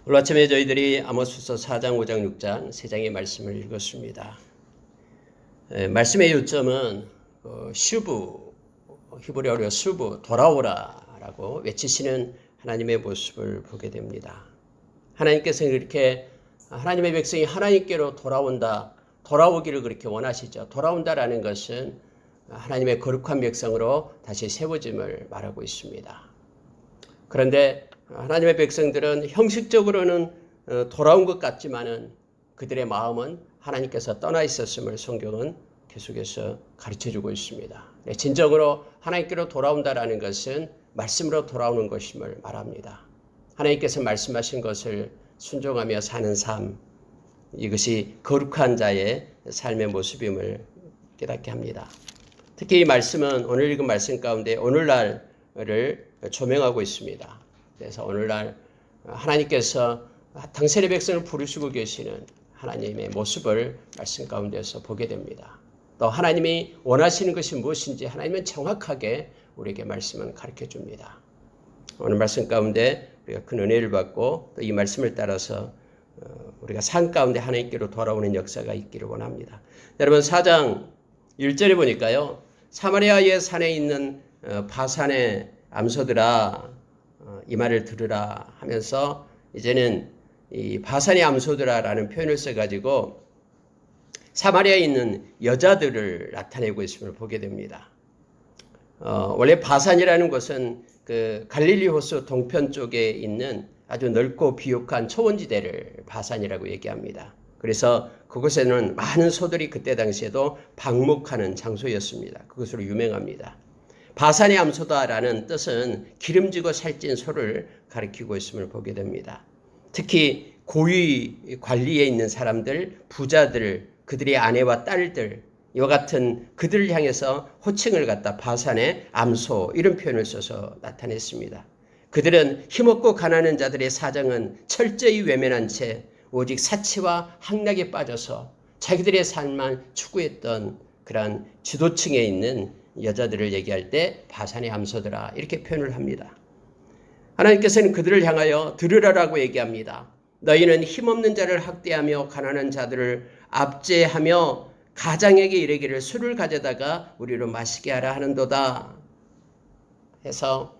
오늘 아침에 저희들이 아모스서 4장, 5장, 6장 세 장의 말씀을 읽었습니다. 말씀의 요점은 슈브, 히브리어로 슈브, 돌아오라라고 외치시는 하나님의 모습을 보게 됩니다. 하나님께서 이렇게 하나님의 백성이 하나님께로 돌아오기를 그렇게 원하시죠. 돌아온다라는 것은 하나님의 거룩한 백성으로 다시 세워짐을 말하고 있습니다. 그런데 하나님의 백성들은 형식적으로는 돌아온 것 같지만은 그들의 마음은 하나님께서 떠나 있었음을 성경은 계속해서 가르쳐주고 있습니다. 진정으로 하나님께로 돌아온다라는 것은 말씀으로 돌아오는 것임을 말합니다. 하나님께서 말씀하신 것을 순종하며 사는 삶, 이것이 거룩한 자의 삶의 모습임을 깨닫게 합니다. 특히 이 말씀은 오늘 읽은 말씀 가운데 오늘날을 조명하고 있습니다. 그래서 오늘날 하나님께서 당신의 백성을 부르시고 계시는 하나님의 모습을 말씀 가운데서 보게 됩니다. 또 하나님이 원하시는 것이 무엇인지 하나님은 정확하게 우리에게 말씀은 가르쳐 줍니다. 오늘 말씀 가운데 우리가 큰 은혜를 받고 또 이 말씀을 따라서 우리가 삶 가운데 하나님께로 돌아오는 역사가 있기를 원합니다. 여러분 4장 1절에 보니까요. 사마리아의 산에 있는 바산의 암소들아 이 말을 들으라 하면서 이제는 이 바산의 암소들아라는 표현을 써가지고 사마리아에 있는 여자들을 나타내고 있음을 보게 됩니다. 원래 바산이라는 곳은 그 갈릴리 호수 동편 쪽에 있는 아주 넓고 비옥한 초원지대를 바산이라고 얘기합니다. 그래서 그곳에는 많은 소들이 그때 당시에도 방목하는 장소였습니다. 그것으로 유명합니다. 바산의 암소다라는 뜻은 기름지고 살찐 소를 가리키고 있음을 보게 됩니다. 특히 고위 관리에 있는 사람들, 부자들, 그들의 아내와 딸들, 이와 같은 그들을 향해서 호칭을 갖다 바산의 암소 이런 표현을 써서 나타냈습니다. 그들은 힘없고 가난한 자들의 사정은 철저히 외면한 채 오직 사치와 향락에 빠져서 자기들의 삶만 추구했던 그러한 지도층에 있는 여자들을 얘기할 때 바산의 암소들아 이렇게 표현을 합니다. 하나님께서는 그들을 향하여 들으라라고 얘기합니다. 너희는 힘없는 자를 학대하며 가난한 자들을 압제하며 가장에게 이르기를 술을 가져다가 우리로 마시게 하라 하는도다 해서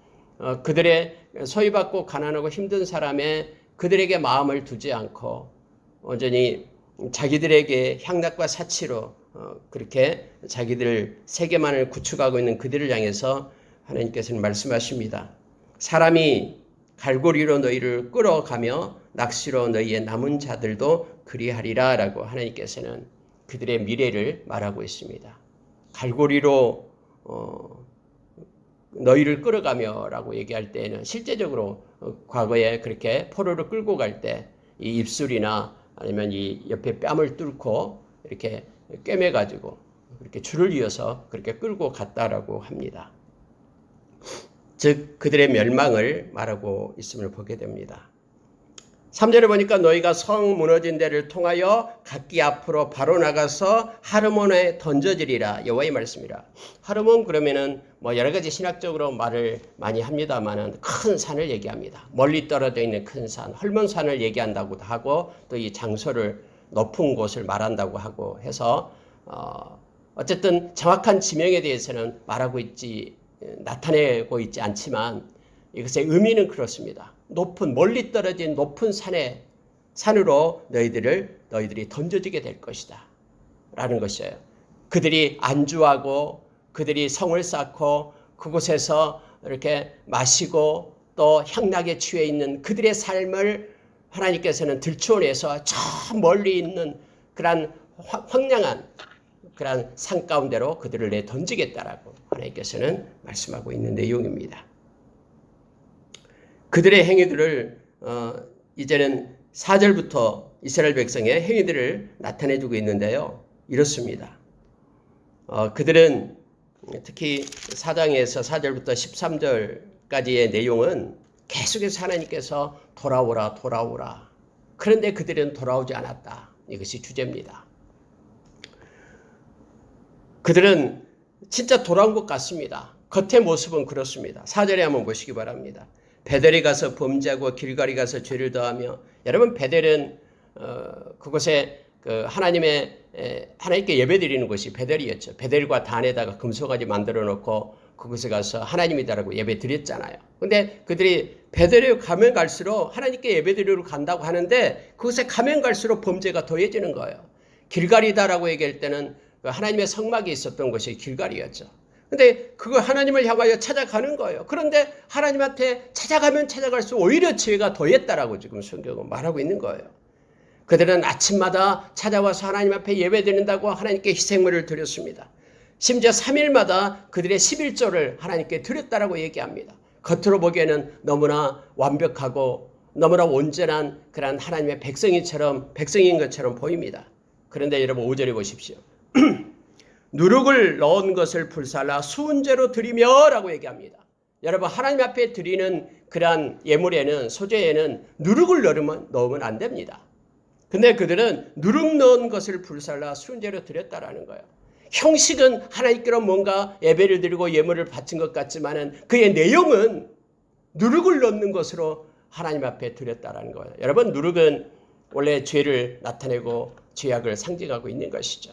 그들의 소외받고 가난하고 힘든 사람의 그들에게 마음을 두지 않고 온전히 자기들에게 향락과 사치로 그렇게 자기들 세계만을 구축하고 있는 그들을 향해서 하나님께서는 말씀하십니다. 사람이 갈고리로 너희를 끌어가며 낚시로 너희의 남은 자들도 그리하리라 라고 하나님께서는 그들의 미래를 말하고 있습니다. 갈고리로 너희를 끌어가며 라고 얘기할 때에는 실제적으로 과거에 그렇게 포로를 끌고 갈 때 이 입술이나 아니면 이 옆에 뺨을 뚫고 이렇게 꿰매가지고 그렇게 줄을 이어서 그렇게 끌고 갔다라고 합니다. 즉 그들의 멸망을 말하고 있음을 보게 됩니다. 3절에 보니까 너희가 성 무너진 데를 통하여 각기 앞으로 바로 나가서 하르몬에 던져지리라 여호와의 말씀이라. 하르몬 그러면은 뭐 여러 가지 신학적으로 말을 많이 합니다만은 큰 산을 얘기합니다. 멀리 떨어져 있는 큰 산, 헐몬산을 얘기한다고도 하고 또 이 장소를 높은 곳을 말한다고 하고 해서 어쨌든 정확한 지명에 대해서는 나타내고 있지 않지만 이것의 의미는 그렇습니다. 멀리 떨어진 높은 산으로 너희들이 던져지게 될 것이다. 라는 것이에요. 그들이 안주하고 그들이 성을 쌓고 그곳에서 이렇게 마시고 또 향락에 취해 있는 그들의 삶을 하나님께서는 들추어내서 저 멀리 있는 그런 황량한 그런 산 가운데로 그들을 내던지겠다라고 하나님께서는 말씀하고 있는 내용입니다. 그들의 행위들을 이제는 4절부터 이스라엘 백성의 행위들을 나타내주고 있는데요. 이렇습니다. 그들은 특히 4장에서 4절부터 13절까지의 내용은 계속해서 하나님께서 돌아오라. 그런데 그들은 돌아오지 않았다. 이것이 주제입니다. 그들은 진짜 돌아온 것 같습니다. 겉의 모습은 그렇습니다. 4절에 한번 보시기 바랍니다. 베델에 가서 범죄하고 길갈이 가서 죄를 더하며. 여러분, 베델은 그곳에 하나님께 예배드리는 곳이 베델이었죠. 베델과 단에다가 금송아지 만들어 놓고 그곳에 가서 하나님이다라고 예배 드렸잖아요. 근데 그들이 베델에 가면 갈수록 하나님께 예배 드리러 간다고 하는데 그곳에 가면 갈수록 범죄가 더해지는 거예요. 길갈이다라고 얘기할 때는 하나님의 성막이 있었던 곳이 길갈이었죠. 근데 그거 하나님을 향하여 찾아가는 거예요. 그런데 하나님한테 찾아가면 찾아갈수록 오히려 죄가 더했다라고 지금 성경은 말하고 있는 거예요. 그들은 아침마다 찾아와서 하나님 앞에 예배드린다고 하나님께 희생물을 드렸습니다. 심지어 3일마다 그들의 11조를 하나님께 드렸다라고 얘기합니다. 겉으로 보기에는 너무나 완벽하고 너무나 온전한 그런 하나님의 백성인 것처럼 보입니다. 그런데 여러분 5절에 보십시오. 누룩을 넣은 것을 불살라 수은제로 드리며 라고 얘기합니다. 여러분, 하나님 앞에 드리는 그러한 예물에는, 소재에는 누룩을 넣으면 안 됩니다. 근데 그들은 누룩 넣은 것을 불살라 수은제로 드렸다라는 거예요. 형식은 하나님께로 뭔가 예배를 드리고 예물을 바친 것 같지만은 그의 내용은 누룩을 넣는 것으로 하나님 앞에 드렸다라는 거예요. 여러분, 누룩은 원래 죄를 나타내고 죄악을 상징하고 있는 것이죠.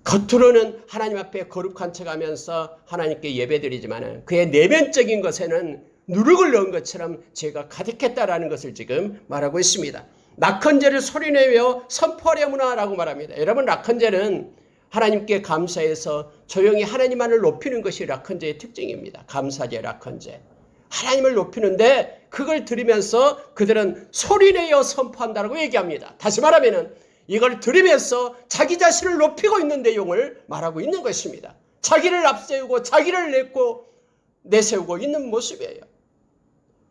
겉으로는 하나님 앞에 거룩한 척하면서 하나님께 예배드리지만은 그의 내면적인 것에는 누룩을 넣은 것처럼 죄가 가득했다라는 것을 지금 말하고 있습니다. 낙헌제를 소리내며 선포하려무나라고 말합니다. 여러분, 낙헌제는 하나님께 감사해서 조용히 하나님만을 높이는 것이 낙헌제의 특징입니다. 감사제, 낙헌제. 하나님을 높이는데 그걸 들으면서 그들은 소리내어 선포한다라고 얘기합니다. 다시 말하면은 이걸 들으면서 자기 자신을 높이고 있는 내용을 말하고 있는 것입니다. 자기를 앞세우고 자기를 내세우고 있는 모습이에요.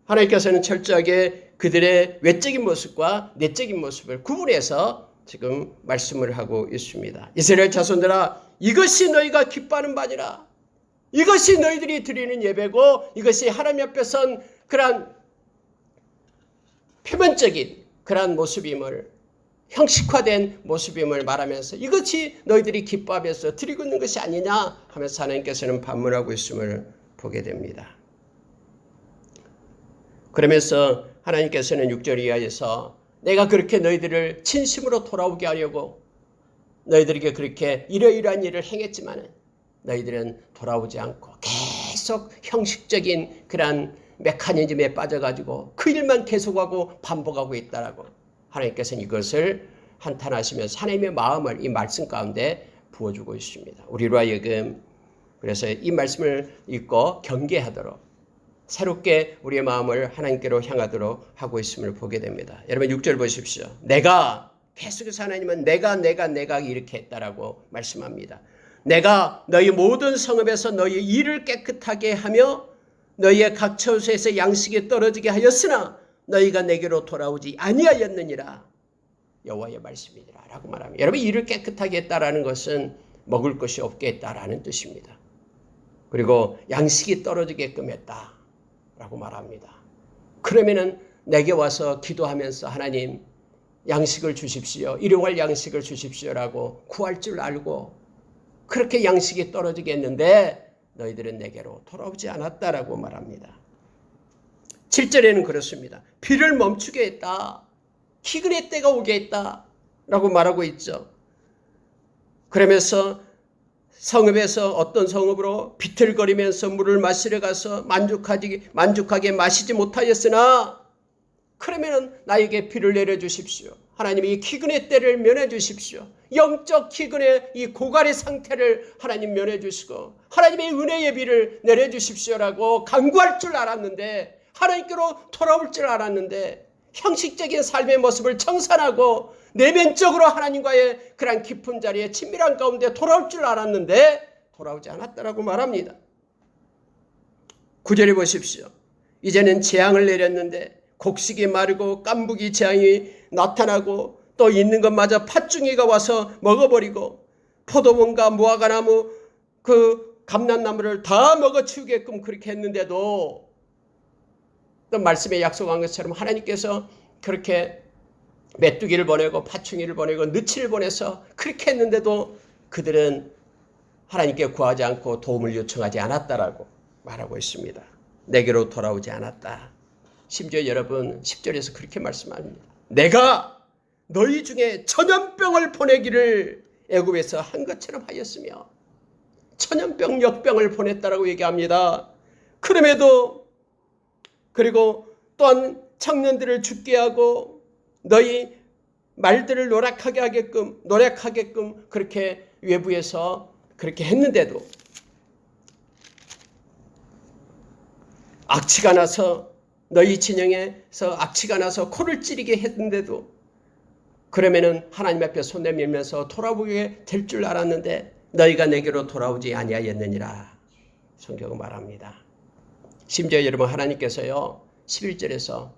하나님께서는 철저하게 그들의 외적인 모습과 내적인 모습을 구분해서 지금 말씀을 하고 있습니다. 이스라엘 자손들아, 이것이 너희가 기뻐하는 바니라. 이것이 너희들이 드리는 예배고 이것이 하나님 앞에 선 그러한 표면적인 그러한 모습임을, 형식화된 모습임을 말하면서 이것이 너희들이 기뻐하면서 드리고 있는 것이 아니냐 하면서 하나님께서는 반문하고 있음을 보게 됩니다. 그러면서 하나님께서는 6절 이하에서 내가 그렇게 너희들을 진심으로 돌아오게 하려고 너희들에게 그렇게 이러이러한 일을 행했지만 너희들은 돌아오지 않고 계속 형식적인 그런 메커니즘에 빠져가지고 그 일만 계속하고 반복하고 있다라고 하나님께서는 이것을 한탄하시면서 하나님의 마음을 이 말씀 가운데 부어주고 있습니다. 우리로 하여금 그래서 이 말씀을 읽고 경계하도록 새롭게 우리의 마음을 하나님께로 향하도록 하고 있음을 보게 됩니다. 여러분 6절 보십시오. 내가, 계속해서 하나님은 내가 이렇게 했다라고 말씀합니다. 내가 너희 모든 성읍에서 너희 일을 깨끗하게 하며 너희의 각 처소에서 양식이 떨어지게 하였으나 너희가 내게로 돌아오지 아니하였느니라. 여호와의 말씀이니라 라고 말합니다. 여러분, 일을 깨끗하게 했다라는 것은 먹을 것이 없게 했다라는 뜻입니다. 그리고 양식이 떨어지게끔 했다 라고 말합니다. 그러면은 내게 와서 기도하면서 하나님 양식을 주십시오. 일용할 양식을 주십시오라고 구할 줄 알고 그렇게 양식이 떨어지게 했는데 너희들은 내게로 돌아오지 않았다라고 말합니다. 7절에는 그렇습니다. 비를 멈추게 했다. 기근의 때가 오게 했다 라고 말하고 있죠. 그러면서 성읍에서 어떤 성읍으로 비틀거리면서 물을 마시러 가서 만족하게 마시지 못하였으나 그러면 나에게 비를 내려주십시오. 하나님이 이 기근의 때를 면해주십시오. 영적 기근의 이 고갈의 상태를 하나님 면해주시고 하나님의 은혜의 비를 내려주십시오라고 간구할 줄 알았는데, 하나님께로 돌아올 줄 알았는데 형식적인 삶의 모습을 청산하고 내면적으로 하나님과의 그런 깊은 자리에 친밀한 가운데 돌아올 줄 알았는데 돌아오지 않았다라고 말합니다. 9절에 보십시오. 이제는 재앙을 내렸는데 곡식이 마르고 깐부기 재앙이 나타나고 또 있는 것마저 팥중이가 와서 먹어버리고 포도원과 무화과나무 그 감람나무를 다 먹어치우게끔 그렇게 했는데도 또 말씀에 약속한 것처럼 하나님께서 그렇게 메뚜기를 보내고 파충이를 보내고 느치를 보내서 그렇게 했는데도 그들은 하나님께 구하지 않고 도움을 요청하지 않았다라고 말하고 있습니다. 내게로 돌아오지 않았다. 심지어 여러분 10절에서 그렇게 말씀합니다. 내가 너희 중에 전염병을 보내기를 애굽에서 한 것처럼 하였으며 천연병 역병을 보냈다라고 얘기합니다. 그럼에도 그리고 또한 청년들을 죽게 하고 너희 말들을 노력하게끔 그렇게 외부에서 그렇게 했는데도 악취가 나서 너희 진영에서 악취가 나서 코를 찌르게 했는데도 그러면은 하나님 앞에 손 내밀면서 돌아보게 될 줄 알았는데 너희가 내게로 돌아오지 아니하였느니라. 성경은 말합니다. 심지어 여러분 하나님께서요 11절에서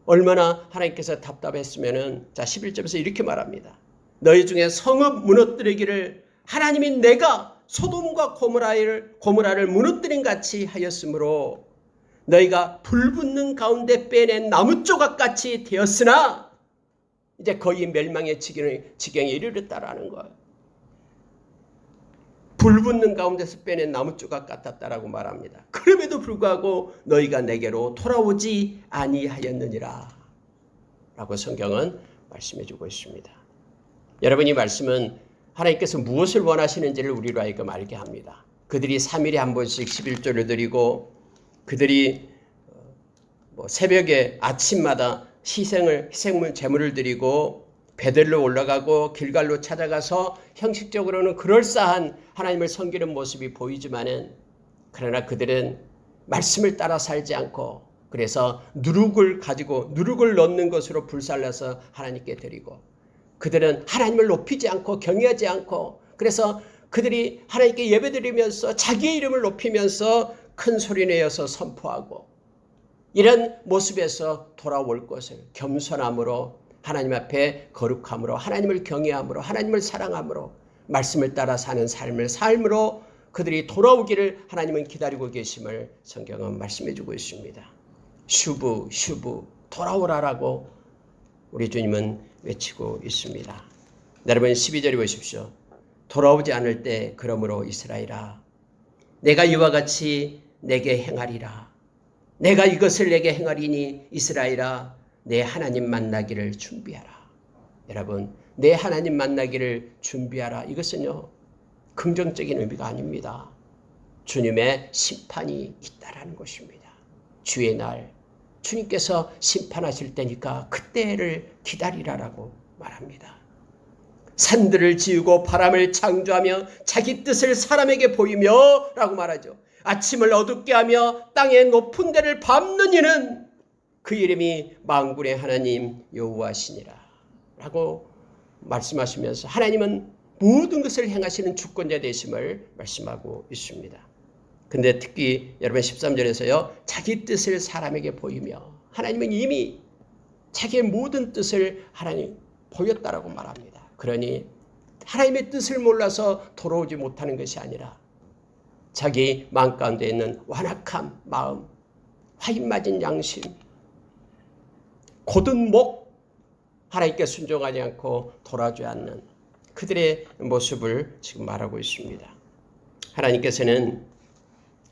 얼마나 하나님께서 답답했으면은 자 11절에서 이렇게 말합니다. 너희 중에 성읍 무너뜨리기를 하나님이 내가 소돔과 고모라를 무너뜨린 같이 하였으므로 너희가 불붙는 가운데 빼낸 나무 조각같이 되었으나 이제 거의 멸망의 지경에 이르렀다라는 거예요. 불붙는 가운데서 빼낸 나무 조각 같았다라고 말합니다. 그럼에도 불구하고 너희가 내게로 돌아오지 아니하였느니라 라고 성경은 말씀해 주고 있습니다. 여러분 이 말씀은 하나님께서 무엇을 원하시는지를 우리로 하여금 알게 합니다. 그들이 3일에 한 번씩 11조를 드리고 그들이 새벽에 아침마다 희생물 제물을 드리고 베델로 올라가고 길갈로 찾아가서 형식적으로는 그럴싸한 하나님을 섬기는 모습이 보이지만은 그러나 그들은 말씀을 따라 살지 않고 그래서 누룩을 넣는 것으로 불살라서 하나님께 드리고 그들은 하나님을 높이지 않고 경외하지 않고 그래서 그들이 하나님께 예배드리면서 자기의 이름을 높이면서 큰 소리 내어서 선포하고 이런 모습에서 돌아올 것을 겸손함으로 하나님 앞에 거룩함으로 하나님을 경외함으로 하나님을 사랑함으로 말씀을 따라 사는 삶으로 그들이 돌아오기를 하나님은 기다리고 계심을 성경은 말씀해 주고 있습니다. 슈브 돌아오라라고 우리 주님은 외치고 있습니다. 여러분 12절에 보십시오. 돌아오지 않을 때 그러므로 이스라엘아 내가 이와 같이 내게 행하리라. 내가 이것을 내게 행하리니 이스라엘아 내 하나님 만나기를 준비하라. 여러분 내 하나님 만나기를 준비하라. 이것은요 긍정적인 의미가 아닙니다. 주님의 심판이 있다라는 것입니다. 주의 날 주님께서 심판하실 때니까 그때를 기다리라라고 말합니다. 산들을 지우고 바람을 창조하며 자기 뜻을 사람에게 보이며 라고 말하죠. 아침을 어둡게 하며 땅의 높은 데를 밟는 이는 그 이름이 만군의 하나님 여호와시니라 라고 말씀하시면서 하나님은 모든 것을 행하시는 주권자 되심을 말씀하고 있습니다. 근데 특히 여러분 13절에서요 자기 뜻을 사람에게 보이며 하나님은 이미 자기의 모든 뜻을 하나님 보였다라고 말합니다. 그러니 하나님의 뜻을 몰라서 돌아오지 못하는 것이 아니라 자기 마음 가운데 있는 완악한 마음, 화인 맞은 양심, 곧은 목, 하나님께 순종하지 않고 돌아오지 않는 그들의 모습을 지금 말하고 있습니다. 하나님께서는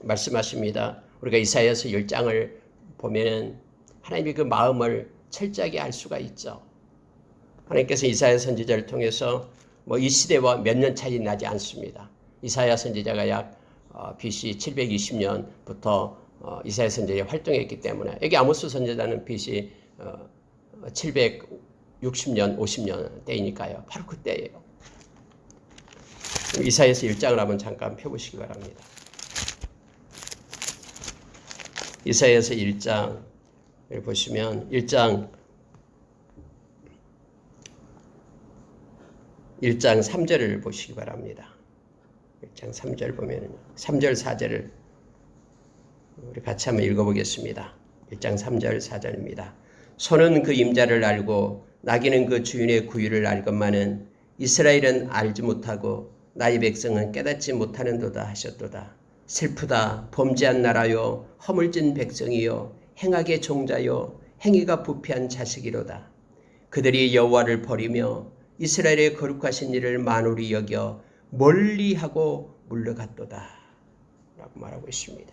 말씀하십니다. 우리가 이사야서 10장을 보면은 하나님의 그 마음을 철저하게 알 수가 있죠. 하나님께서 이사야 선지자를 통해서 이 시대와 몇 년 차이 나지 않습니다. 이사야 선지자가 약 BC 720년부터 이사야 선지자가 활동했기 때문에 여기 아모스 선지자는 BC 760년, 50년 때이니까요. 바로 그때예요. 이사야서 1장을 한번 잠깐 펴보시기 바랍니다. 이사야서 1장을 보시면 1장 3절을 보시기 바랍니다. 1장 3절 보면 3절 4절을 우리 같이 한번 읽어보겠습니다. 1장 3절 4절입니다. 소는 그 임자를 알고 나귀는 그 주인의 구유를 알건만은 이스라엘은 알지 못하고 나의 백성은 깨닫지 못하는도다 하셨도다. 슬프다 범죄한 나라요 허물진 백성이요 행악의 종자요 행위가 부패한 자식이로다. 그들이 여호와를 버리며 이스라엘의 거룩하신 일을 만홀히 여겨 멀리하고 물러갔도다 라고 말하고 있습니다.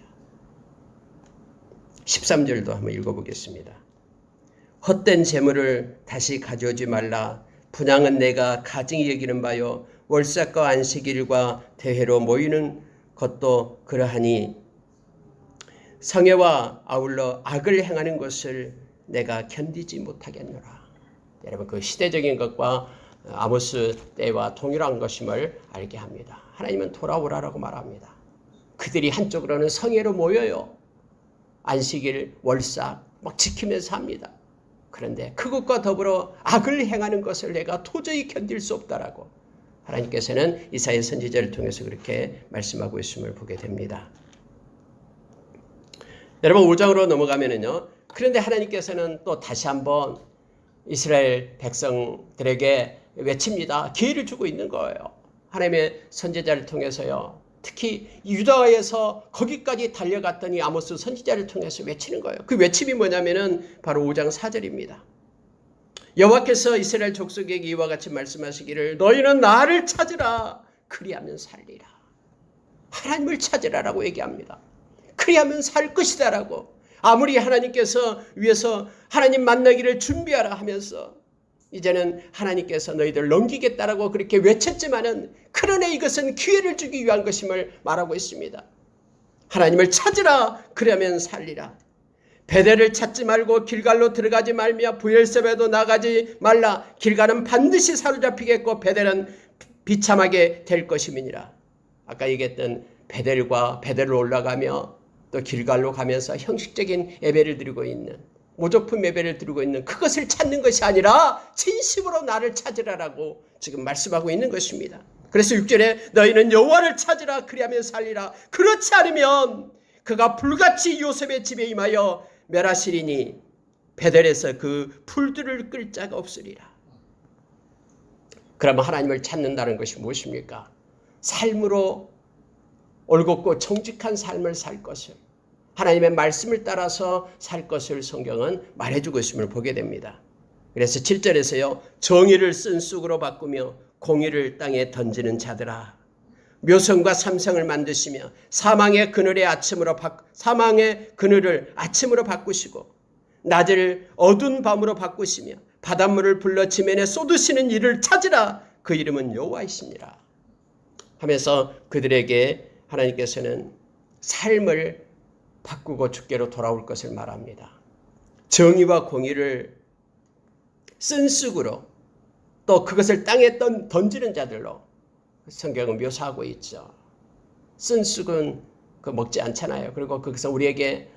13절도 한번 읽어보겠습니다. 헛된 재물을 다시 가져오지 말라. 분향은 내가 가증히 여기는 바요 월삭과 안식일과 대회로 모이는 것도 그러하니 성회와 아울러 악을 행하는 것을 내가 견디지 못하겠노라. 여러분, 그 시대적인 것과 아모스 때와 동일한 것임을 알게 합니다. 하나님은 돌아오라라고 말합니다. 그들이 한쪽으로는 성회로 모여요. 안식일, 월삭 막 지키면서 합니다. 그런데 그것과 더불어 악을 행하는 것을 내가 도저히 견딜 수 없다라고 하나님께서는 이사야 선지자를 통해서 그렇게 말씀하고 있음을 보게 됩니다. 여러분 5장으로 넘어가면은요. 그런데 하나님께서는 또 다시 한번 이스라엘 백성들에게 외칩니다. 기회를 주고 있는 거예요. 하나님의 선지자를 통해서요. 특히 유다에서 거기까지 달려갔더니 아모스 선지자를 통해서 외치는 거예요. 그 외침이 뭐냐면은 바로 5장 4절입니다. 여호와께서 이스라엘 족속에게 이와 같이 말씀하시기를 너희는 나를 찾으라 그리하면 살리라. 하나님을 찾으라라고 얘기합니다. 그리하면 살 것이다라고. 아무리 하나님께서 위에서 하나님 만나기를 준비하라 하면서 이제는 하나님께서 너희들 넘기겠다라고 그렇게 외쳤지만은 그러나 이것은 기회를 주기 위한 것임을 말하고 있습니다. 하나님을 찾으라 그러면 살리라. 베델을 찾지 말고 길갈로 들어가지 말며 브엘세바에도 나가지 말라. 길갈은 반드시 사로잡히겠고 베델은 비참하게 될 것임이니라. 아까 얘기했던 베델로 올라가며 또 길갈로 가면서 형식적인 예배를 드리고 있는 모조품 예배를 드리고 있는 그것을 찾는 것이 아니라 진심으로 나를 찾으라라고 지금 말씀하고 있는 것입니다. 그래서 6절에 너희는 여호와를 찾으라 그리하면 살리라. 그렇지 않으면 그가 불같이 요셉의 집에 임하여 멸하시리니 베델에서 그 풀들을 끌 자가 없으리라. 그러면 하나님을 찾는다는 것이 무엇입니까? 삶으로 올곧고 정직한 삶을 살 것을, 하나님의 말씀을 따라서 살 것을 성경은 말해주고 있음을 보게 됩니다. 그래서 7절에서요. 정의를 쓴 쑥으로 바꾸며 공의를 땅에 던지는 자들아. 묘성과 삼성을 만드시며 사망의 그늘을 아침으로 바꾸시고 낮을 어두운 밤으로 바꾸시며 바닷물을 불러 지면에 쏟으시는 이를 찾으라. 그 이름은 여호와이시니라. 하면서 그들에게 하나님께서는 삶을 바꾸고 주께로 돌아올 것을 말합니다. 정의와 공의를 쓴 쑥으로 또 그것을 땅에 던지는 자들로 성경은 묘사하고 있죠. 쓴 쑥은 먹지 않잖아요. 그리고 그것은 우리에게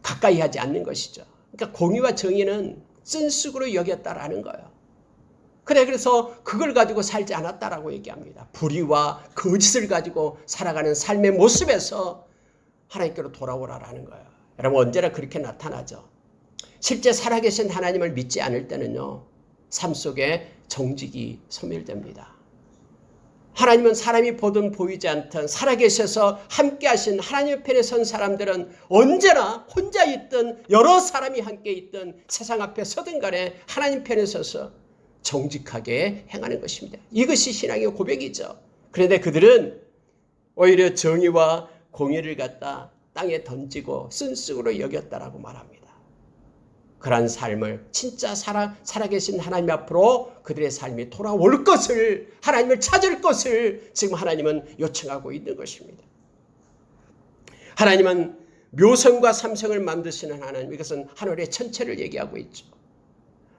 가까이 하지 않는 것이죠. 그러니까 공의와 정의는 쓴 쑥으로 여겼다라는 거예요. 그래서 그걸 가지고 살지 않았다라고 얘기합니다. 불의와 거짓을 가지고 살아가는 삶의 모습에서 하나님께로 돌아오라라는 거예요. 여러분 언제나 그렇게 나타나죠. 실제 살아계신 하나님을 믿지 않을 때는요. 삶 속에 정직이 소멸됩니다. 하나님은 사람이 보든 보이지 않든 살아계셔서 함께 하신 하나님의 편에 선 사람들은 언제나 혼자 있든 여러 사람이 함께 있든 세상 앞에 서든 간에 하나님 편에 서서 정직하게 행하는 것입니다. 이것이 신앙의 고백이죠. 그런데 그들은 오히려 정의와 공의를 갖다 땅에 던지고 쓴쑥으로 여겼다라고 말합니다. 그러한 삶을 진짜 살아계신 하나님 앞으로 그들의 삶이 돌아올 것을, 하나님을 찾을 것을 지금 하나님은 요청하고 있는 것입니다. 하나님은 묘성과 삼성을 만드시는 하나님, 이것은 하늘의 천체를 얘기하고 있죠.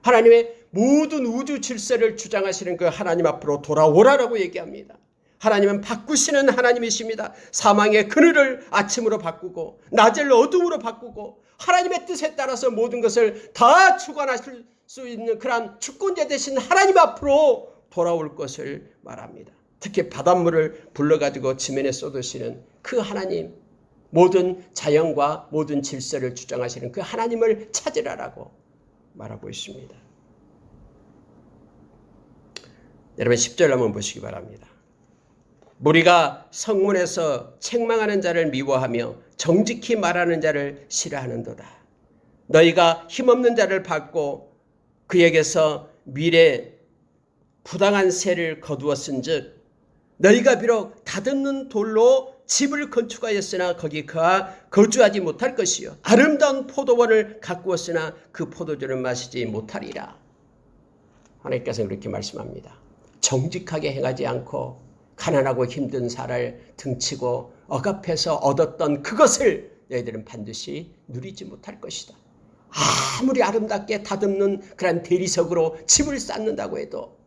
하나님의 모든 우주 질서를 주장하시는 그 하나님 앞으로 돌아오라라고 얘기합니다. 하나님은 바꾸시는 하나님이십니다. 사망의 그늘을 아침으로 바꾸고 낮을 어둠으로 바꾸고 하나님의 뜻에 따라서 모든 것을 다 주관하실 수 있는 그러한 주권자 되신 하나님 앞으로 돌아올 것을 말합니다. 특히 바닷물을 불러가지고 지면에 쏟으시는 그 하나님, 모든 자연과 모든 질서를 주장하시는 그 하나님을 찾으라라고 말하고 있습니다. 여러분 10절 한번 보시기 바랍니다. 무리가 성문에서 책망하는 자를 미워하며 정직히 말하는 자를 싫어하는도다. 너희가 힘없는 자를 받고 그에게서 미래 부당한 세를 거두었은즉 너희가 비록 다듬는 돌로 집을 건축하였으나 거기 거주하지 못할 것이요 아름다운 포도원을 가꾸었으나 그 포도주를 마시지 못하리라. 하나님께서 그렇게 말씀합니다. 정직하게 행하지 않고 가난하고 힘든 살을 등치고 억압해서 얻었던 그것을 너희들은 반드시 누리지 못할 것이다. 아무리 아름답게 다듬는 그런 대리석으로 집을 쌓는다고 해도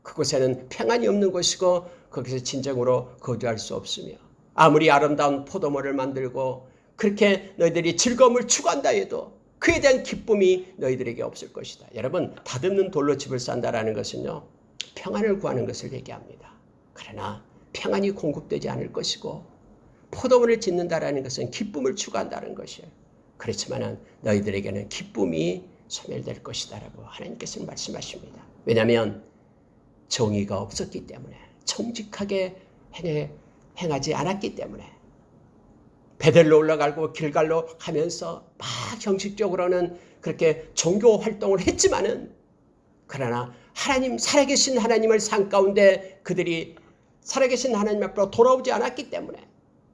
그곳에는 평안이 없는 것이고 거기서 진정으로 거주할 수 없으며 아무리 아름다운 포도원을 만들고 그렇게 너희들이 즐거움을 추구한다 해도 그에 대한 기쁨이 너희들에게 없을 것이다. 여러분, 다듬는 돌로 집을 쌓는다는 것은요, 평안을 구하는 것을 얘기합니다. 그러나 평안이 공급되지 않을 것이고 포도원을 짓는다는 것은 기쁨을 추구한다는 것이에요. 그렇지만 너희들에게는 기쁨이 소멸될 것이다 라고 하나님께서는 말씀하십니다. 왜냐하면 정의가 없었기 때문에, 정직하게 행하지 않았기 때문에, 베델로 올라가고 길갈로 가면서 막 형식적으로는 그렇게 종교 활동을 했지만은, 그러나 하나님, 살아계신 하나님을 산 가운데 그들이 살아계신 하나님 앞으로 돌아오지 않았기 때문에,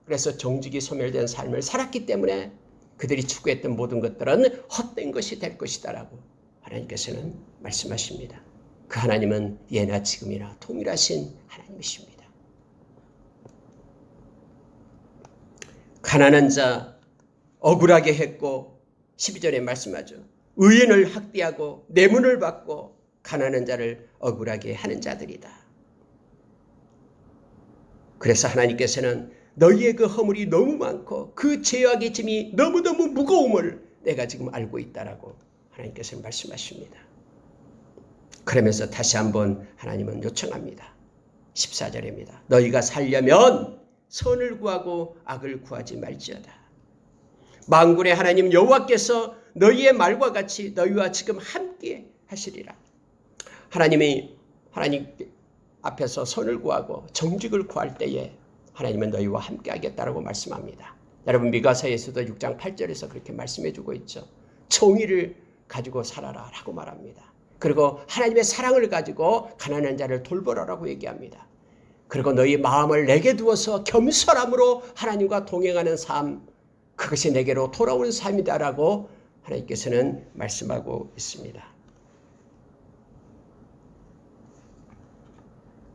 그래서 정직이 소멸된 삶을 살았기 때문에 그들이 추구했던 모든 것들은 헛된 것이 될 것이다 라고 하나님께서는 말씀하십니다. 그 하나님은 예나 지금이나 동일하신 하나님이십니다. 가난한 자 억울하게 했고 12절에 말씀하죠. 의인을 학대하고 뇌물을 받고 가난한 자를 억울하게 하는 자들이다. 그래서 하나님께서는 너희의 그 허물이 너무 많고 그 죄악의 짐이 너무너무 무거움을 내가 지금 알고 있다라고 하나님께서는 말씀하십니다. 그러면서 다시 한번 하나님은 요청합니다. 14절입니다. 너희가 살려면 선을 구하고 악을 구하지 말지어다. 만군의 하나님 여호와께서 너희의 말과 같이 너희와 지금 함께 하시리라. 하나님 앞에서 선을 구하고 정직을 구할 때에 하나님은 너희와 함께 하겠다라고 말씀합니다. 여러분, 미가서에서도 6장 8절에서 그렇게 말씀해 주고 있죠. 정의를 가지고 살아라 라고 말합니다. 그리고 하나님의 사랑을 가지고 가난한 자를 돌보라라고 얘기합니다. 그리고 너희 마음을 내게 두어서 겸손함으로 하나님과 동행하는 삶, 그것이 내게로 돌아오는 삶이다라고 하나님께서는 말씀하고 있습니다.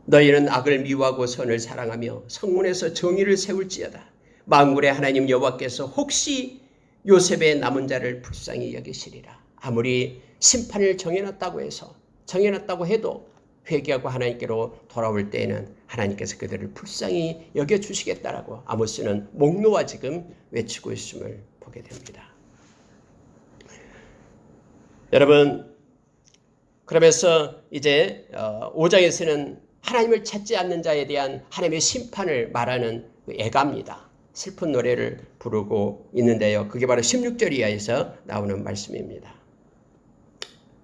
너희는 악을 미워하고 선을 사랑하며 성문에서 정의를 세울지어다. 만군의 하나님 여호와께서 혹시 요셉의 남은 자를 불쌍히 여기시리라. 아무리 심판을 정해놨다고 해도 회개하고 하나님께로 돌아올 때에는 하나님께서 그들을 불쌍히 여겨주시겠다라고 아모스는 목 놓아 지금 외치고 있음을 보게 됩니다. 여러분, 그러면서 이제 5장에서는 하나님을 찾지 않는 자에 대한 하나님의 심판을 말하는 애가입니다. 슬픈 노래를 부르고 있는데요. 그게 바로 16절 이하에서 나오는 말씀입니다.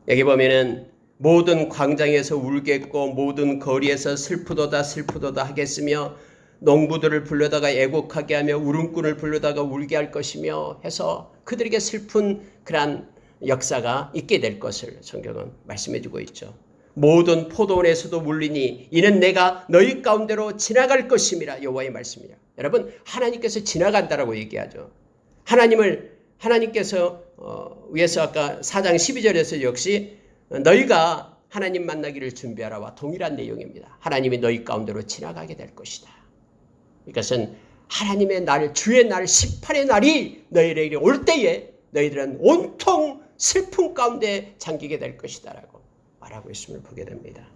여기 보면은 모든 광장에서 울겠고 모든 거리에서 슬프도다 슬프도다 하겠으며 농부들을 불러다가 애곡하게 하며 울음꾼을 불러다가 울게 할 것이며 해서 그들에게 슬픈 그러한 역사가 있게 될 것을 성경은 말씀해 주고 있죠. 모든 포도원에서도 울리니 이는 내가 너희 가운데로 지나갈 것임이라 여호와의 말씀이라. 여러분, 하나님께서 지나간다라고 얘기하죠. 하나님께서 위에서 아까 4장 12절에서 역시 너희가 하나님 만나기를 준비하라와 동일한 내용입니다. 하나님이 너희 가운데로 지나가게 될 것이다. 이것은 하나님의 날, 주의 날, 심판의 날이 너희에게 올 때에 너희들은 온통 슬픔 가운데 잠기게 될 것이다 라고 말하고 있음을 보게 됩니다.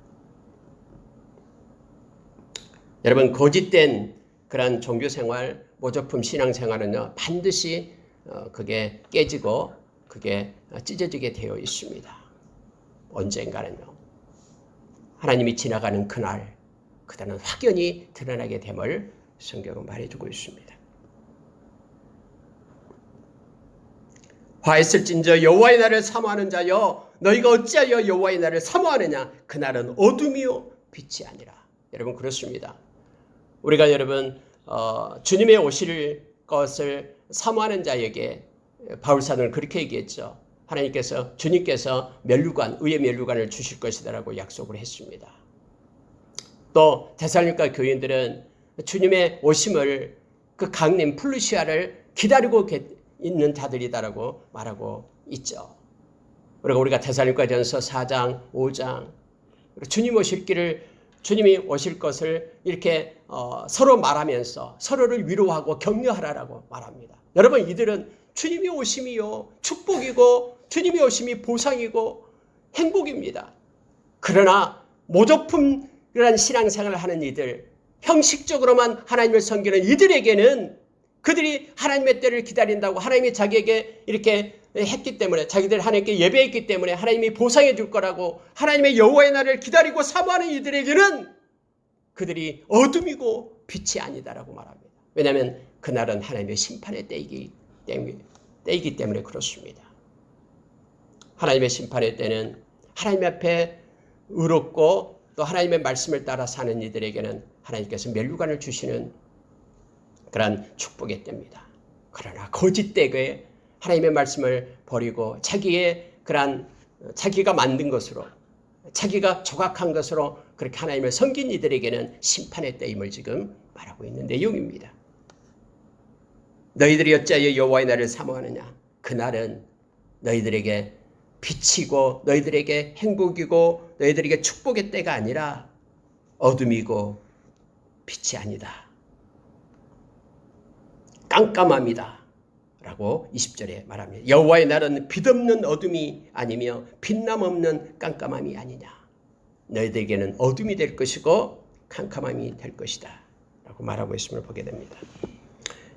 여러분, 거짓된 그런 종교생활, 모조품 신앙생활은요, 반드시 그게 깨지고 그게 찢어지게 되어 있습니다. 언젠가는요. 하나님이 지나가는 그날, 그날은 확연히 드러나게 됨을 성경은 말해주고 있습니다. 화했을진저 여호와의 날을 사모하는 자여 너희가 어찌하여 여호와의 날을 사모하느냐 그날은 어둠이요 빛이 아니라. 여러분, 그렇습니다. 우리가 여러분 주님의 오실 것을 사모하는 자에게 바울사도는 그렇게 얘기했죠. 하나님께서 주님께서 멸류관, 의의 멸류관을 주실 것이다라고 약속을 했습니다. 또 데살로니가 교인들은 주님의 오심을 그 강림 플루시아를 기다리고 있는 자들이다라고 말하고 있죠. 그리고 우리가 데살로니가전서 4장, 5장 주님 오실 길을 주님이 오실 것을 이렇게 서로 말하면서 서로를 위로하고 격려하라라고 말합니다. 여러분 이들은 주님이 오심이요 축복이고 주님이 오심이 보상이고 행복입니다. 그러나 모조품이라는 신앙생활을 하는 이들, 형식적으로만 하나님을 섬기는 이들에게는 그들이 하나님의 때를 기다린다고 하나님이 자기에게 이렇게 했기 때문에 자기들 하나님께 예배했기 때문에 하나님이 보상해 줄 거라고 하나님의 여호와의 날을 기다리고 사모하는 이들에게는 그들이 어둠이고 빛이 아니다라고 말합니다. 왜냐하면 그날은 하나님의 심판의 때이기 때문에 그렇습니다. 하나님의 심판의 때는 하나님 앞에 의롭고 또 하나님의 말씀을 따라 사는 이들에게는 하나님께서 멸류관을 주시는 그런 축복의 때입니다. 그러나 거짓 때에 하나님의 말씀을 버리고 자기의 그런 자기가 만든 것으로 자기가 조각한 것으로 그렇게 하나님을 섬긴 이들에게는 심판의 때임을 지금 말하고 있는 내용입니다. 너희들이 어찌하여 여호와의 날을 사모하느냐? 그날은 너희들에게 빛이고 너희들에게 행복이고 너희들에게 축복의 때가 아니라 어둠이고 빛이 아니다. 깜깜함이다. 라고 20절에 말합니다. 여호와의 날은 빛없는 어둠이 아니며 빛남 없는 깜깜함이 아니냐. 너희들에게는 어둠이 될 것이고 깜깜함이 될 것이다. 라고 말하고 있음을 보게 됩니다.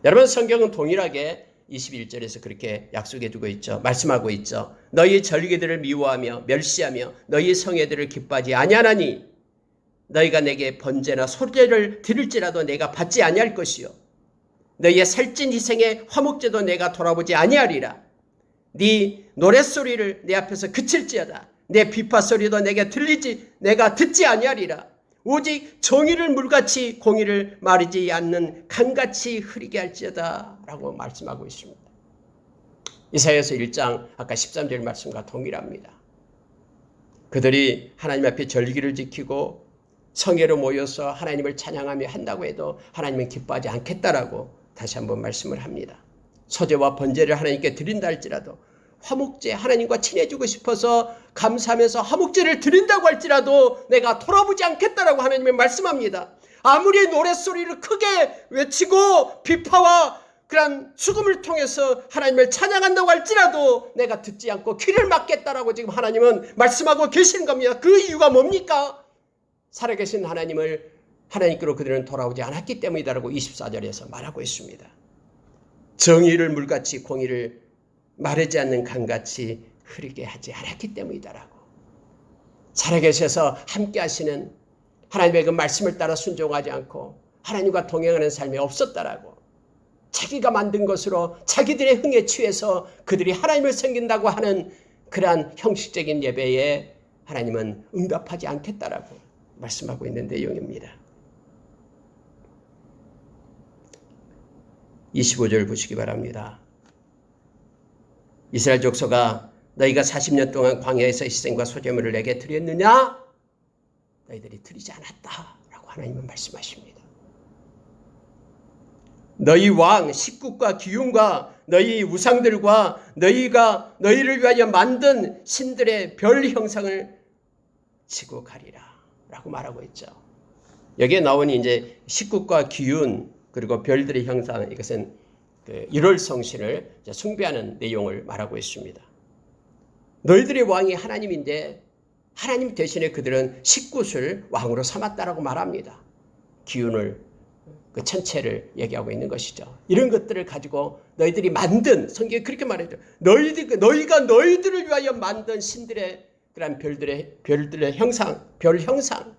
여러분 성경은 동일하게 21절에서 그렇게 약속해 두고 있죠. 말씀하고 있죠. 너희 절기들을 미워하며 멸시하며 너희 성회들을 기뻐하지 아니하나니 너희가 내게 번제나 소제를 드릴지라도 내가 받지 아니할 것이요 너희의 살찐 희생의 화목제도 내가 돌아보지 아니하리라. 네 노랫소리를 내 앞에서 그칠지어다. 내 비파소리도 내가 듣지 아니하리라. 오직 정의를 물같이 공의를 마르지 않는 강같이 흐리게 할지어다 라고 말씀하고 있습니다. 이사야서 1장 아까 13절 말씀과 동일합니다. 그들이 하나님 앞에 절기를 지키고 성회로 모여서 하나님을 찬양하며 한다고 해도 하나님은 기뻐하지 않겠다라고 다시 한번 말씀을 합니다. 소제와 번제를 하나님께 드린다 할지라도 화목제 하나님과 친해지고 싶어서 감사하면서 화목제를 드린다고 할지라도 내가 돌아보지 않겠다라고 하나님은 말씀합니다. 아무리 노랫소리를 크게 외치고 비파와 그런 죽음을 통해서 하나님을 찬양한다고 할지라도 내가 듣지 않고 귀를 막겠다라고 지금 하나님은 말씀하고 계시는 겁니다. 그 이유가 뭡니까? 살아계신 하나님을 하나님께로 그들은 돌아오지 않았기 때문이다라고 24절에서 말하고 있습니다. 정의를 물같이 공의를 마르지 않는 강같이 흐리게 하지 않았기 때문이다라고. 살아계셔서 함께 하시는 하나님의 그 말씀을 따라 순종하지 않고 하나님과 동행하는 삶이 없었다라고. 자기가 만든 것으로 자기들의 흥에 취해서 그들이 하나님을 섬긴다고 하는 그러한 형식적인 예배에 하나님은 응답하지 않겠다라고 말씀하고 있는 내용입니다. 25절 보시기 바랍니다. 이스라엘 족속아 너희가 40년 동안 광야에서 희생과 소제물을 내게 드렸느냐? 너희들이 드리지 않았다라고 하나님은 말씀하십니다. 너희 왕 식국과 기운과 너희 우상들과 너희가 너희를 위하여 만든 신들의 별 형상을 지고 가리라 라고 말하고 있죠. 여기에 나오는 이제 식국과 기운 그리고 별들의 형상 이것은 그 1월 성신을 숭배하는 내용을 말하고 있습니다. 너희들의 왕이 하나님인데 하나님 대신에 그들은 식굿을 왕으로 삼았다라고 말합니다. 기운을 그 천체를 얘기하고 있는 것이죠. 이런 것들을 가지고 너희들이 만든 성경이 그렇게 말해죠. 너희가 너희들을 위하여 만든 신들의 그런 별들의 형상, 별 형상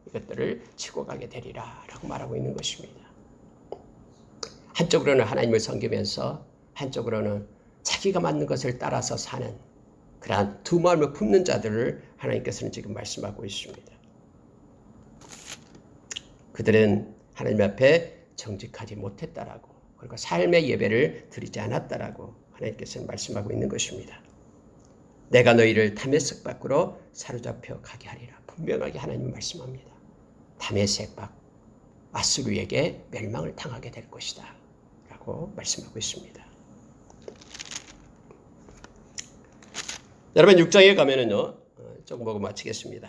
이것들을 치고 가게 되리라라고 말하고 있는 것입니다. 한쪽으로는 하나님을 섬기면서 한쪽으로는 자기가 만든 것을 따라서 사는 그러한 두 마음을 품는 자들을 하나님께서는 지금 말씀하고 있습니다. 그들은 하나님 앞에 정직하지 못했다라고 그리고 삶의 예배를 드리지 않았다라고 하나님께서는 말씀하고 있는 것입니다. 내가 너희를 담에색 밖으로 사로잡혀 가게 하리라. 분명하게 하나님 말씀합니다. 다메섹 아수르에게 멸망을 당하게 될 것이다 라고 말씀하고 있습니다. 여러분 6장에 가면은요, 조금 보고 마치겠습니다.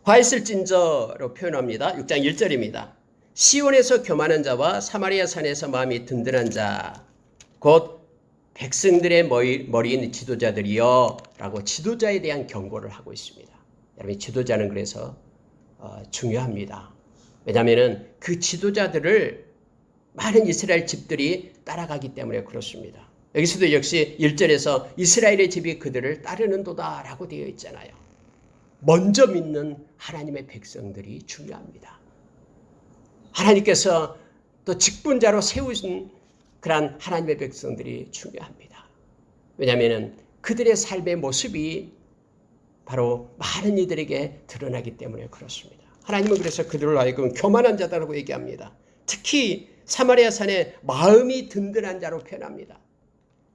화 있을진저로 표현합니다. 6장 1절입니다. 시온에서 교만한 자와 사마리아 산에서 마음이 든든한 자, 곧 백성들의 머리인 지도자들이여 라고 지도자에 대한 경고를 하고 있습니다. 여러분 지도자는 그래서 중요합니다. 왜냐하면 그 지도자들을 많은 이스라엘 집들이 따라가기 때문에 그렇습니다. 여기서도 역시 1절에서 이스라엘의 집이 그들을 따르는도다 라고 되어 있잖아요. 먼저 믿는 하나님의 백성들이 중요합니다. 하나님께서 또 직분자로 세우신 그러한 하나님의 백성들이 중요합니다. 왜냐하면 그들의 삶의 모습이 바로 많은 이들에게 드러나기 때문에 그렇습니다. 하나님은 그래서 그들을 하여금 교만한 자다라고 얘기합니다. 특히 사마리아 산에 마음이 든든한 자로 표현합니다.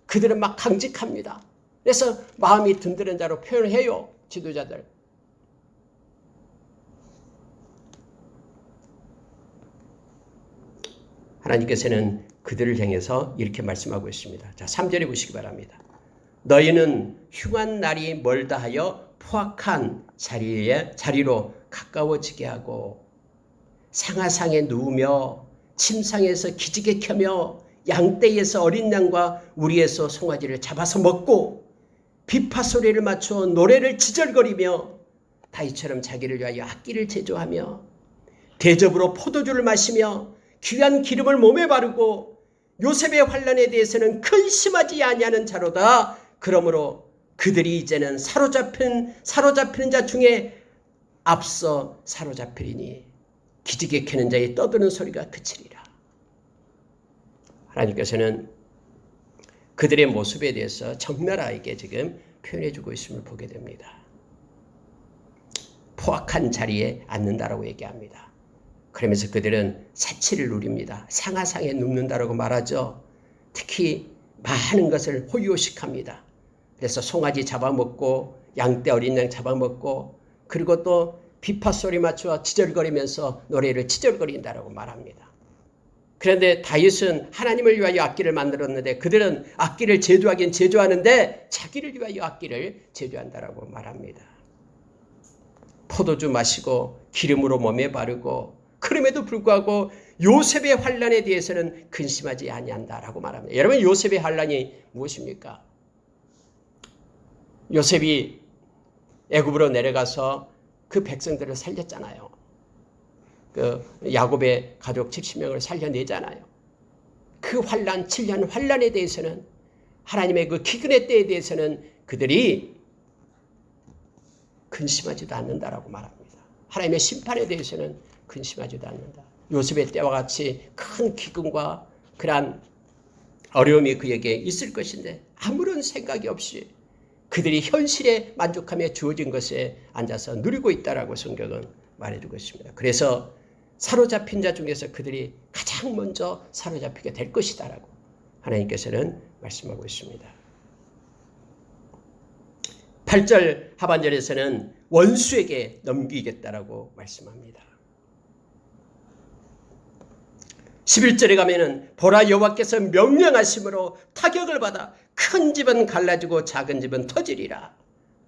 그들은 막 강직합니다. 그래서 마음이 든든한 자로 표현해요. 지도자들. 하나님께서는 그들을 향해서 이렇게 말씀하고 있습니다. 자, 3절에 보시기 바랍니다. 너희는 흉한 날이 멀다 하여 포악한 자리로 가까워지게 하고 상하상에 누우며 침상에서 기지개 켜며 양떼에서 어린 양과 우리에서 송아지를 잡아서 먹고 비파 소리를 맞춰 노래를 지절거리며 다윗처럼 자기를 위하여 악기를 제조하며 대접으로 포도주를 마시며 귀한 기름을 몸에 바르고 요셉의 환난에 대해서는 근심하지 아니하는 자로다. 그러므로 그들이 이제는 사로잡히는 자 중에 앞서 사로잡히리니 기지개 켜는 자의 떠드는 소리가 그치리라. 하나님께서는 그들의 모습에 대해서 적나라하게 지금 표현해주고 있음을 보게 됩니다. 포악한 자리에 앉는다라고 얘기합니다. 그러면서 그들은 사치를 누립니다. 상하상에 눕는다라고 말하죠. 특히 많은 것을 호요식합니다. 그래서 송아지 잡아먹고 양떼 어린 양 잡아먹고 그리고 또 비파 소리 맞춰 지절거리면서 노래를 지절거린다라고 말합니다. 그런데 다윗은 하나님을 위하여 악기를 만들었는데 그들은 악기를 제조하긴 제조하는데 자기를 위하여 악기를 제조한다라고 말합니다. 포도주 마시고 기름으로 몸에 바르고 그럼에도 불구하고 요셉의 환난에 대해서는 근심하지 아니한다라고 말합니다. 여러분 요셉의 환난이 무엇입니까? 요셉이 애굽으로 내려가서 그 백성들을 살렸잖아요. 그 야곱의 가족 70명을 살려내잖아요. 그 환난 7년 환난에 대해서는 하나님의 그 기근의 때에 대해서는 그들이 근심하지도 않는다라고 말합니다. 하나님의 심판에 대해서는 근심하지도 않는다. 요셉의 때와 같이 큰 기근과 그러한 어려움이 그에게 있을 것인데 아무런 생각이 없이 그들이 현실에 만족하며 주어진 것에 앉아서 누리고 있다라고 성경은 말해주고 있습니다. 그래서 사로잡힌 자 중에서 그들이 가장 먼저 사로잡히게 될 것이다라고 하나님께서는 말씀하고 있습니다. 8절 하반절에서는 원수에게 넘기겠다라고 말씀합니다. 11절에 가면은 보라 여호와께서 명령하심으로 타격을 받아 큰 집은 갈라지고 작은 집은 터지리라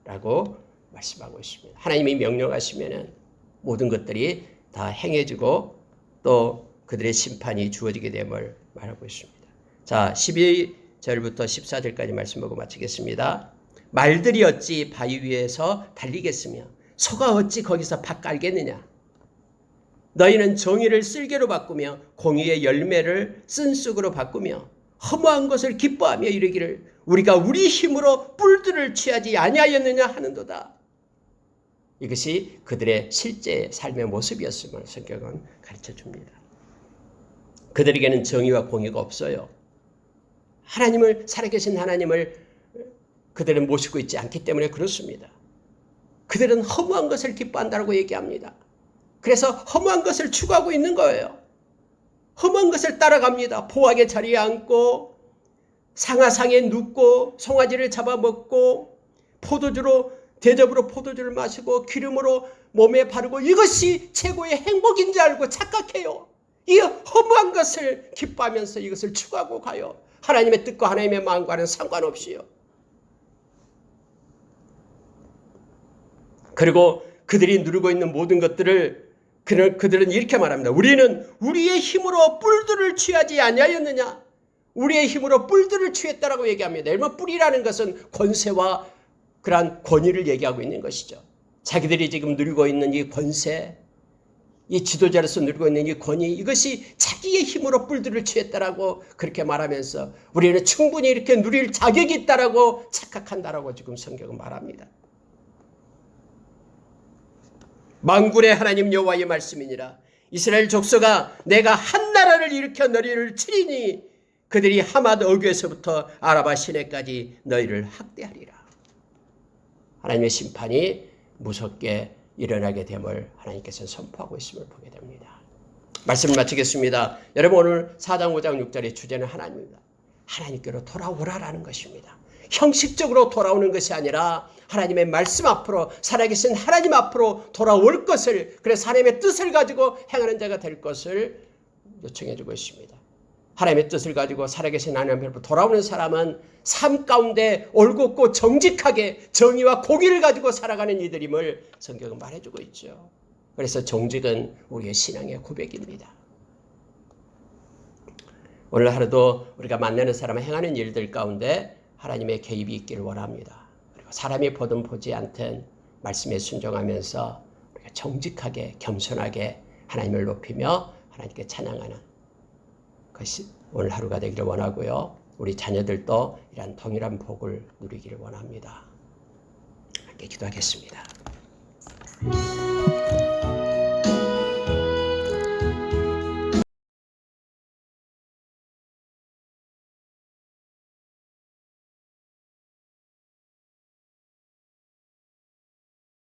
라고 말씀하고 있습니다. 하나님이 명령하시면은 모든 것들이 다 행해지고 또 그들의 심판이 주어지게 됨을 말하고 있습니다. 자, 12절부터 14절까지 말씀하고 마치겠습니다. 말들이 어찌 바위 위에서 달리겠으며 소가 어찌 거기서 밭 깔겠느냐. 너희는 정의를 쓸개로 바꾸며 공의의 열매를 쓴쑥으로 바꾸며 허무한 것을 기뻐하며 이르기를 우리가 우리 힘으로 뿔들을 취하지 아니하였느냐 하는도다. 이것이 그들의 실제 삶의 모습이었음을 성경은 가르쳐줍니다. 그들에게는 정의와 공의가 없어요. 하나님을 살아계신 하나님을 그들은 모시고 있지 않기 때문에 그렇습니다. 그들은 허무한 것을 기뻐한다고 얘기합니다. 그래서 허무한 것을 추구하고 있는 거예요. 허무한 것을 따라갑니다. 포악의 자리에 앉고 상하상에 눕고 송아지를 잡아먹고 포도주로 대접으로 포도주를 마시고 기름으로 몸에 바르고 이것이 최고의 행복인 줄 알고 착각해요. 이 허무한 것을 기뻐하면서 이것을 추구하고 가요. 하나님의 뜻과 하나님의 마음과는 상관없이요. 그리고 그들이 누리고 있는 모든 것들을 그들은 이렇게 말합니다. 우리는 우리의 힘으로 뿔들을 취하지 아니하였느냐? 우리의 힘으로 뿔들을 취했다라고 얘기합니다. 여러분, 뿔이라는 것은 권세와 그러한 권위를 얘기하고 있는 것이죠. 자기들이 지금 누리고 있는 이 권세, 이 지도자로서 누리고 있는 이 권위, 이것이 자기의 힘으로 뿔들을 취했다라고 그렇게 말하면서 우리는 충분히 이렇게 누릴 자격이 있다라고 착각한다라고 지금 성경은 말합니다. 만군의 하나님 여호와의 말씀이니라. 이스라엘 족속아, 내가 한 나라를 일으켜 너희를 치리니 그들이 하맛 어귀에서부터 아라바 시내까지 너희를 학대하리라. 하나님의 심판이 무섭게 일어나게 됨을 하나님께서는 선포하고 있음을 보게 됩니다. 말씀을 마치겠습니다. 여러분, 오늘 4장 5장 6절의 주제는 하나님입니다. 하나님께로 돌아오라라는 것입니다. 형식적으로 돌아오는 것이 아니라 하나님의 말씀 앞으로, 살아계신 하나님 앞으로 돌아올 것을, 그래서 하나님의 뜻을 가지고 행하는 자가 될 것을 요청해 주고 있습니다. 하나님의 뜻을 가지고 살아계신 하나님 앞으로 돌아오는 사람은 삶 가운데 올곧고 정직하게 정의와 공의를 가지고 살아가는 이들임을 성경은 말해주고 있죠. 그래서 정직은 우리의 신앙의 고백입니다. 오늘 하루도 우리가 만나는 사람을 행하는 일들 가운데 하나님의 개입이 있기를 원합니다. 그리고 사람이 보든 보지 않든 말씀에 순종하면서 우리가 정직하게 겸손하게 하나님을 높이며 하나님께 찬양하는 것이 오늘 하루가 되기를 원하고요. 우리 자녀들도 이러한 동일한 복을 누리기를 원합니다. 함께 기도하겠습니다.